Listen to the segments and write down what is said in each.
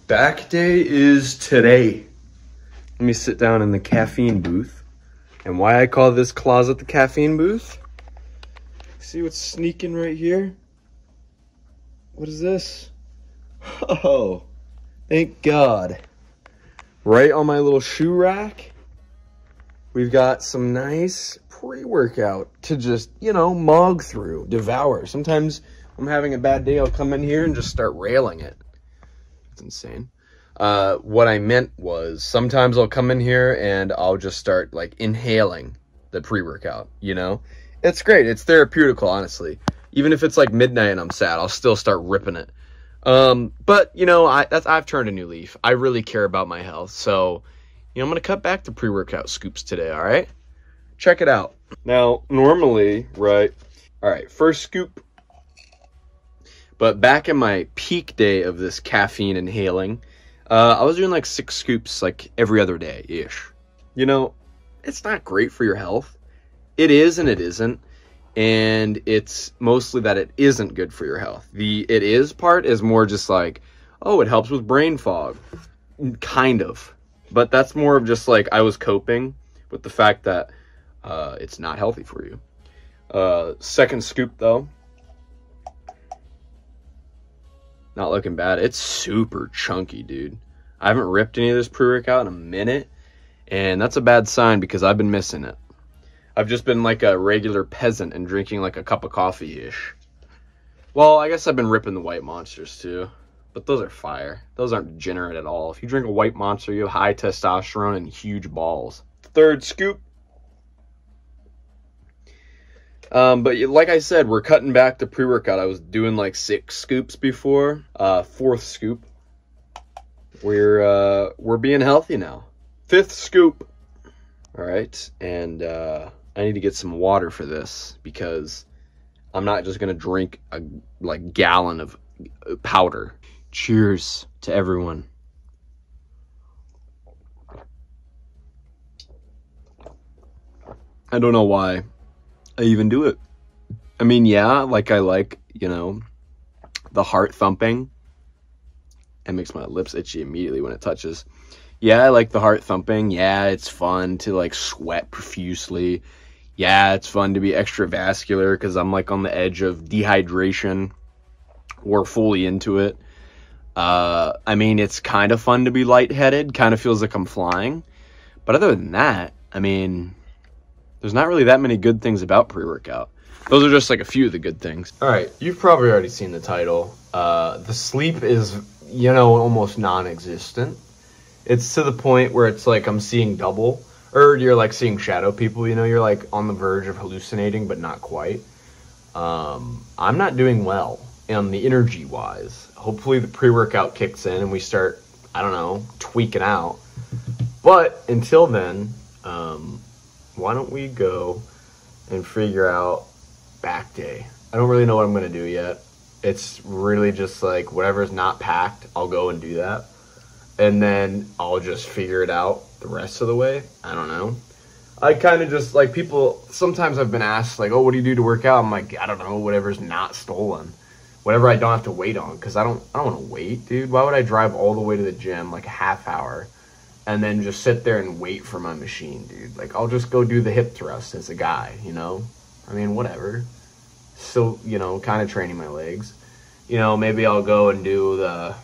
Back day is today. Let me sit down in the caffeine booth. And why I call this closet the caffeine booth? See what's sneaking right here? What is this? Oh, thank God. Right on my little shoe rack, we've got some nice pre-workout to just, you know, mog through, devour. Sometimes when I'm having a bad day, I'll come in here and just start railing it. It's insane. What I meant was sometimes I'll come in here and I'll just start like inhaling the pre-workout, you know? It's great. It's therapeutical, honestly. Even if it's like midnight and I'm sad, I'll still start ripping it. But you know, I've turned a new leaf. I really care about my health. So, you know, I'm going to cut back the pre-workout scoops today. All right, check it out. Now, normally, right. All right. First scoop. But back in my peak day of this caffeine inhaling, I was doing like 6 scoops like every other day ish. You know, it's not great for your health. It is and it isn't. And it's mostly that it isn't good for your health. The it is part is more just like, oh, it helps with brain fog. Kind of. But that's more of just like I was coping with the fact that it's not healthy for you. Second scoop, though. Not looking bad. It's super chunky, dude. I haven't ripped any of this pre-workout in a minute. And that's a bad sign because I've been missing it. I've just been like a regular peasant and drinking like a cup of coffee-ish. Well, I guess I've been ripping the white monsters too. But those are fire. Those aren't degenerate at all. If you drink a white monster, you have high testosterone and huge balls. Third scoop. But like I said, we're cutting back the pre-workout. I was doing like 6 scoops before. Fourth scoop. We're being healthy now. Fifth scoop. All right, and I need to get some water for this because I'm not just gonna drink a like gallon of powder. Cheers to everyone. I don't know why I even do it. I mean, yeah, like I like, you know, the heart thumping. It makes my lips itchy immediately when it touches. Yeah, I like the heart thumping. Yeah, it's fun to like sweat profusely. Yeah, it's fun to be extravascular because I'm like on the edge of dehydration. We're fully into it. I mean, it's kind of fun to be lightheaded. Kind of feels like I'm flying. But other than that, I mean, there's not really that many good things about pre-workout. Those are just like a few of the good things. All right, you've probably already seen the title. The sleep is, you know, almost non-existent. It's to the point where it's like I'm seeing double. Or you're like seeing shadow people, you know, you're like on the verge of hallucinating, but not quite. I'm not doing well on the energy wise. Hopefully the pre-workout kicks in and we start, I don't know, tweaking out. But until then, why don't we go and figure out back day? I don't really know what I'm going to do yet. It's really just like whatever's not packed, I'll go and do that. And then I'll just figure it out the rest of the way. I don't know. I kind of just like people, sometimes I've been asked like, oh, what do you do to work out? I'm like, I don't know, whatever's not stolen. Whatever I don't have to wait on, because I don't want to wait, dude. Why would I drive all the way to the gym like a half hour and then just sit there and wait for my machine, dude? Like, I'll just go do the hip thrust as a guy, you know? I mean, whatever. Still, you know, kind of training my legs. You know, maybe I'll go and do the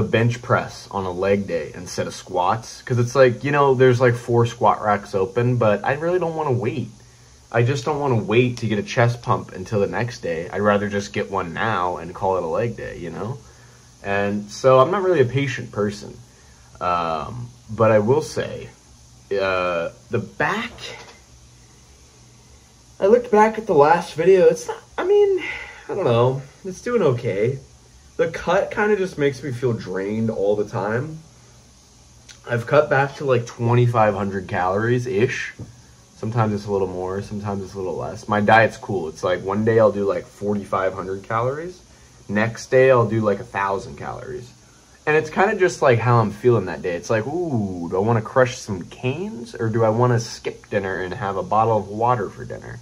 bench press on a leg day instead of squats. Because it's like, you know, there's like 4 squat racks open, but I really don't want to wait. I just don't want to wait to get a chest pump until the next day. I'd rather just get one now and call it a leg day, you know? And so I'm not really a patient person. But I will say, the back, I looked back at the last video. It's not, I mean, I don't know. It's doing okay. The cut kind of just makes me feel drained all the time. I've cut back to like 2,500 calories-ish. Sometimes it's a little more, sometimes it's a little less. My diet's cool. It's like one day I'll do like 4,500 calories. Next day I'll do like 1,000 calories. And it's kind of just like how I'm feeling that day. It's like, ooh, do I want to crush some canes? Or do I want to skip dinner and have a bottle of water for dinner?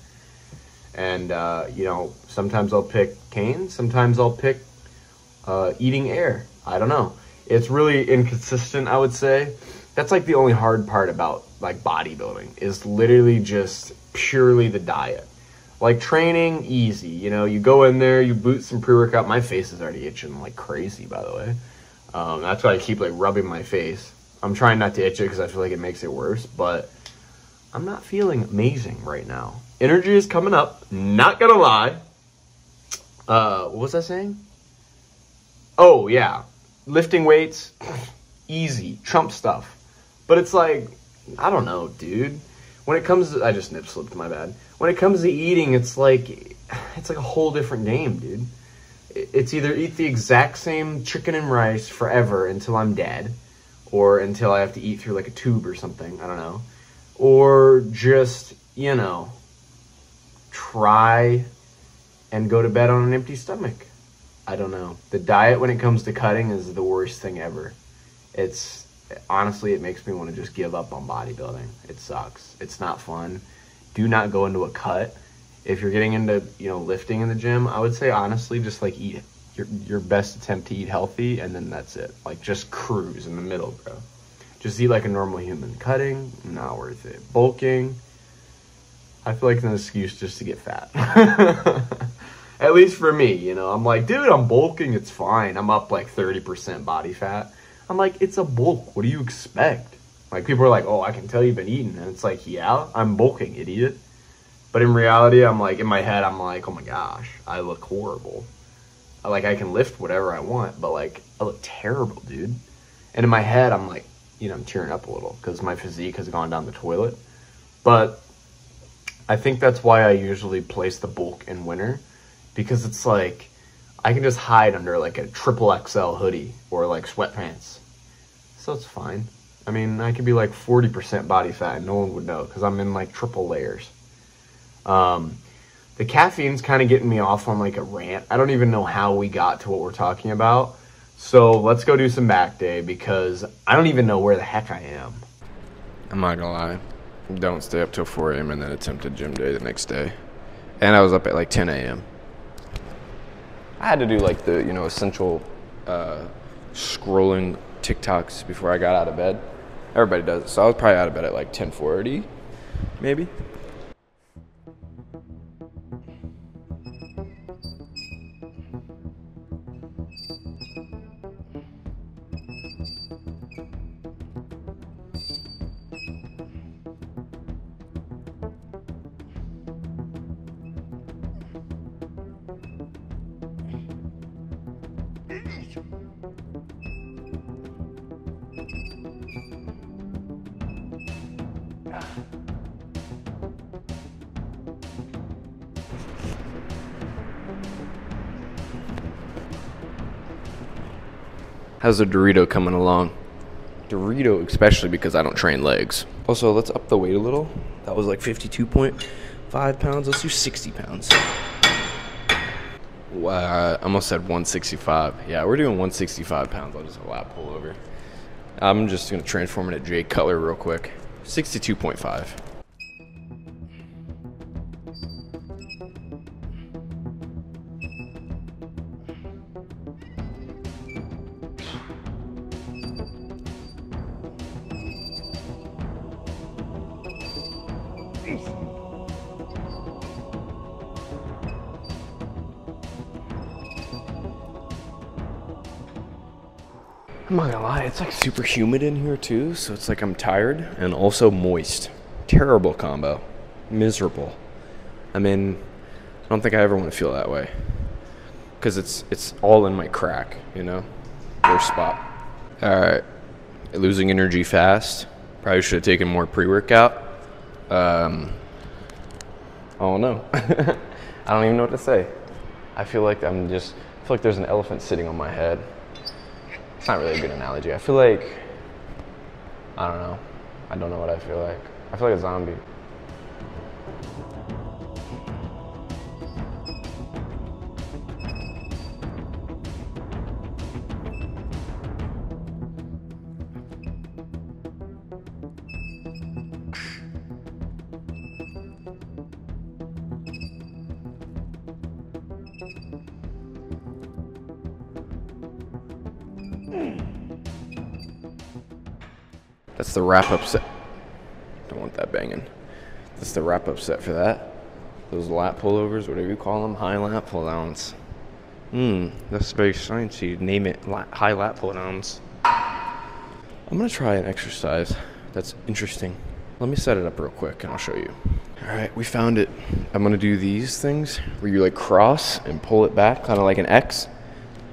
And, you know, sometimes I'll pick canes. Sometimes I'll pick eating air. I don't know. It's really inconsistent, I would say. That's like the only hard part about like bodybuilding, is literally just purely the diet. Like training, easy. You know, you go in there, you boot some pre-workout. My face is already itching like crazy, by the way. That's why I keep like rubbing my face. I'm trying not to itch it because I feel like it makes it worse, but I'm not feeling amazing right now. Energy is coming up, not gonna lie. What was I saying? Oh yeah, lifting weights, easy, Trump stuff. But it's like, I don't know, dude. When it comes to, I just nip slipped, my bad. When it comes to eating, it's like a whole different game, dude. It's either eat the exact same chicken and rice forever until I'm dead, or until I have to eat through like a tube or something, I don't know. Or just, you know, try and go to bed on an empty stomach. I don't know. The diet when it comes to cutting is the worst thing ever. It's, honestly, it makes me want to just give up on bodybuilding. It sucks. It's not fun. Do not go into a cut. If you're getting into, you know, lifting in the gym, I would say honestly just like eat your best attempt to eat healthy, and then that's it. Like just cruise in the middle, bro. Just eat like a normal human. Cutting, not worth it. Bulking, I feel like it's an excuse just to get fat. At least for me, you know. I'm like, dude, I'm bulking, it's fine. I'm up like 30% body fat. I'm like, it's a bulk. What do you expect? Like, people are like, oh, I can tell you've been eating. And it's like, yeah, I'm bulking, idiot. But in reality, I'm like, in my head, I'm like, oh my gosh, I look horrible. Like, I can lift whatever I want, but like, I look terrible, dude. And in my head, I'm like, you know, I'm tearing up a little because my physique has gone down the toilet. But I think that's why I usually place the bulk in winter, because it's like, I can just hide under like a XXL hoodie or like sweatpants. So it's fine. I mean, I could be like 40% body fat and no one would know because I'm in like triple layers. The caffeine's kind of getting me off on like a rant. I don't even know how we got to what we're talking about. So let's go do some back day because I don't even know where the heck I am. I'm not gonna lie. Don't stay up till 4 a.m. and then attempt a gym day the next day. And I was up at like 10 a.m. I had to do like the, you know, essential scrolling TikToks before I got out of bed. Everybody does it. So I was probably out of bed at like 10:40, maybe. How's the Dorito coming along? Dorito, especially because I don't train legs. Also, let's up the weight a little. That was like 52.5 pounds. Let's do 60 pounds. I almost said 165. Yeah, we're doing 165 pounds. I'll just lap pull over. I'm just going to transform it at Jay Cutler real quick. 62.5. I'm not gonna lie, it's like super humid in here too, so it's like I'm tired and also moist. Terrible combo. Miserable. I mean, I don't think I ever want to feel that way. Because it's all in my crack, you know? Worst spot. Alright. Losing energy fast. Probably should have taken more pre-workout. I don't know. I don't even know what to say. I feel like there's an elephant sitting on my head. It's not really a good analogy. I feel like, I don't know. I don't know what I feel like. I feel like a zombie. That's the wrap-up set. Don't want that banging. That's the wrap-up set for that. Those lat pullovers, whatever you call them, high lat pull-downs. That's very sciencey. Name it high lat pull-downs. I'm gonna try an exercise that's interesting. Let me set it up real quick and I'll show you. All right, we found it. I'm gonna do these things where you like cross and pull it back, kind of like an X.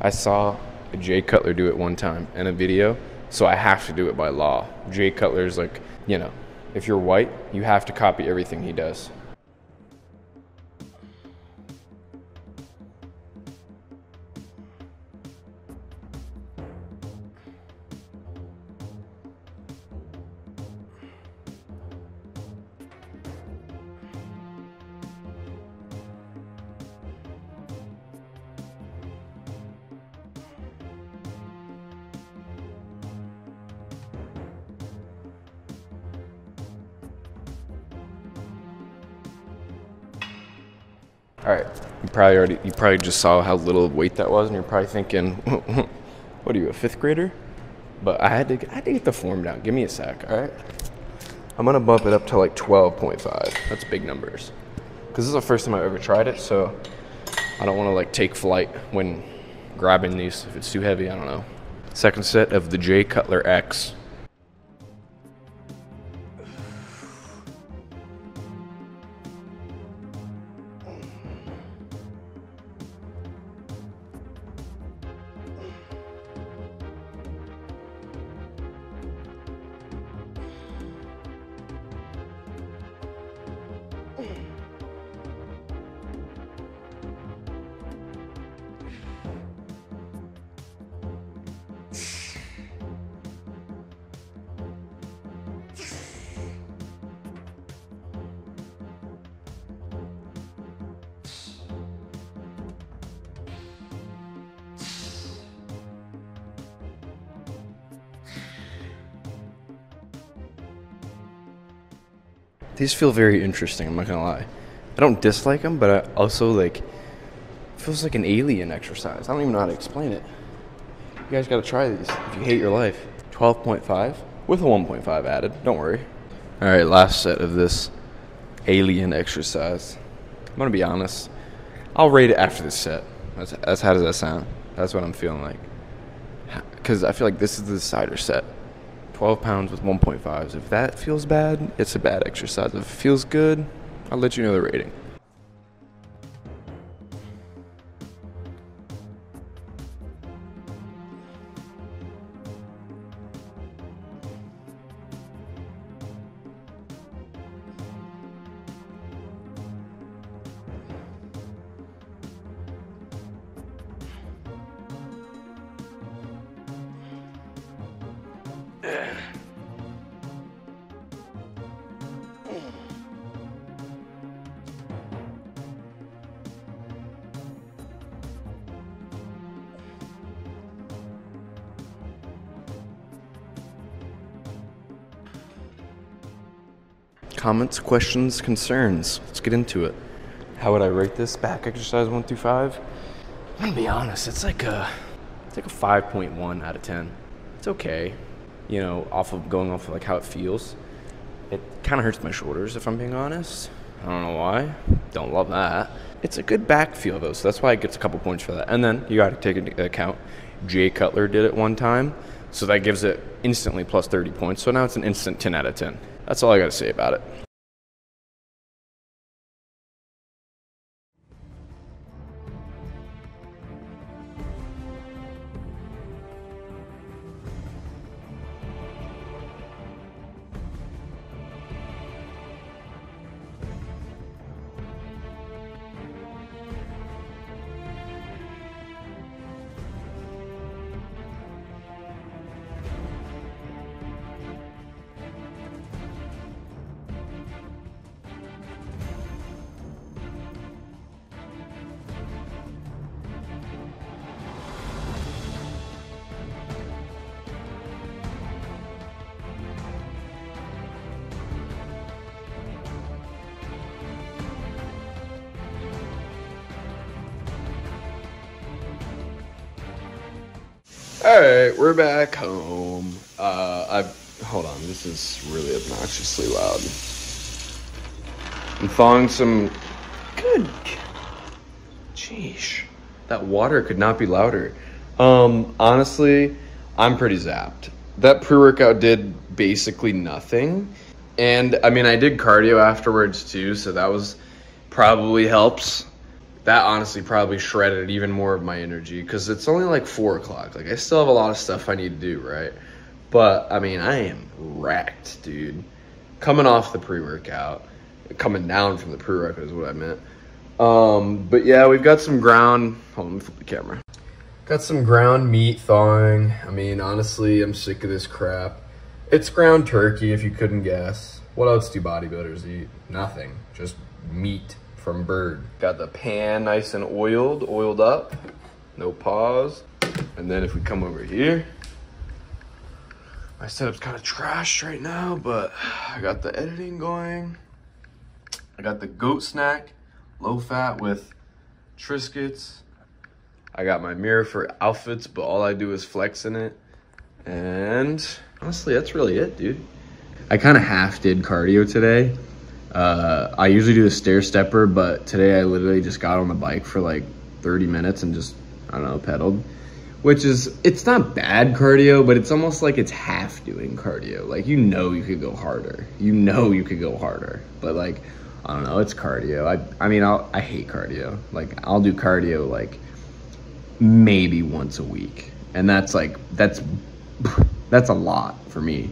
I saw Jay Cutler do it one time in a video, so I have to do it by law. Jay Cutler's like, you know, if you're white, you have to copy everything he does. All right, you probably just saw how little weight that was, and you're probably thinking, what are you, a 5th grader? But I had to get the form down. Give me a sec, all right? I'm gonna bump it up to like 12.5. That's big numbers. Because this is the first time I've ever tried it, so I don't wanna like take flight when grabbing these. If it's too heavy, I don't know. Second set of the Jay Cutler X. These feel very interesting, I'm not gonna lie. I don't dislike them, but I also like, it feels like an alien exercise. I don't even know how to explain it. You guys gotta try these if you hate your life. 12.5 with a 1.5 added, don't worry. All right, last set of this alien exercise. I'm gonna be honest, I'll rate it after this set. That's how does that sound? That's what I'm feeling like. Because I feel like this is the decider set. 12 pounds with 1.5s. If that feels bad, it's a bad exercise. If it feels good, I'll let you know the rating. Comments, questions, concerns. Let's get into it. How would I rate this back exercise 1 through 5? I'm gonna be honest, it's like a 5.1 out of 10. It's okay. You know, going off of like how it feels. It kind of hurts my shoulders if I'm being honest. I don't know why. Don't love that. It's a good back feel though, so that's why it gets a couple points for that. And then you got to take into account Jay Cutler did it one time, so that gives it instantly plus 30 points. So now it's an instant 10 out of 10. That's all I got to say about it. All right, we're back home. Hold on, this is really obnoxiously loud. I'm thawing some. Good. Jeez, that water could not be louder. Honestly, I'm pretty zapped. That pre-workout did basically nothing. And I mean, I did cardio afterwards too, so that was probably helps. That honestly probably shredded even more of my energy because it's only like 4 o'clock. Like I still have a lot of stuff I need to do, right? But I mean, I am wrecked, dude. Coming off the pre-workout, coming down from the pre-workout is what I meant. But yeah, we've got some ground. Hold on, let me flip the camera. Got some ground meat thawing. I mean, honestly, I'm sick of this crap. It's ground turkey, if you couldn't guess. What else do bodybuilders eat? Nothing. Just meat from bird. Got the pan nice and oiled up. No pause. And then if we come over here, my setup's kind of trashed right now, but I got the editing going. I got the goat snack, low fat with Triscuits. I got my mirror for outfits, but all I do is flex in it. And honestly, that's really it, dude. I kind of half did cardio today. I usually do the stair stepper, but today I literally just got on the bike for like 30 minutes and just, I don't know, pedaled. Which is, it's not bad cardio, but it's almost like it's half doing cardio. Like, you know you could go harder. You know you could go harder. But like, I don't know, it's cardio. I mean, I hate cardio. Like, I'll do cardio like maybe once a week. And that's like, that's a lot for me.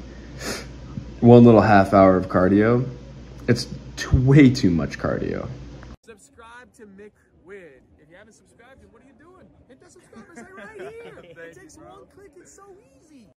1 little half hour of cardio, it's way too much cardio. Subscribe to MickWiddd. If you haven't subscribed, then what are you doing? Hit that subscribe button right here. It takes 1 click, it's so easy.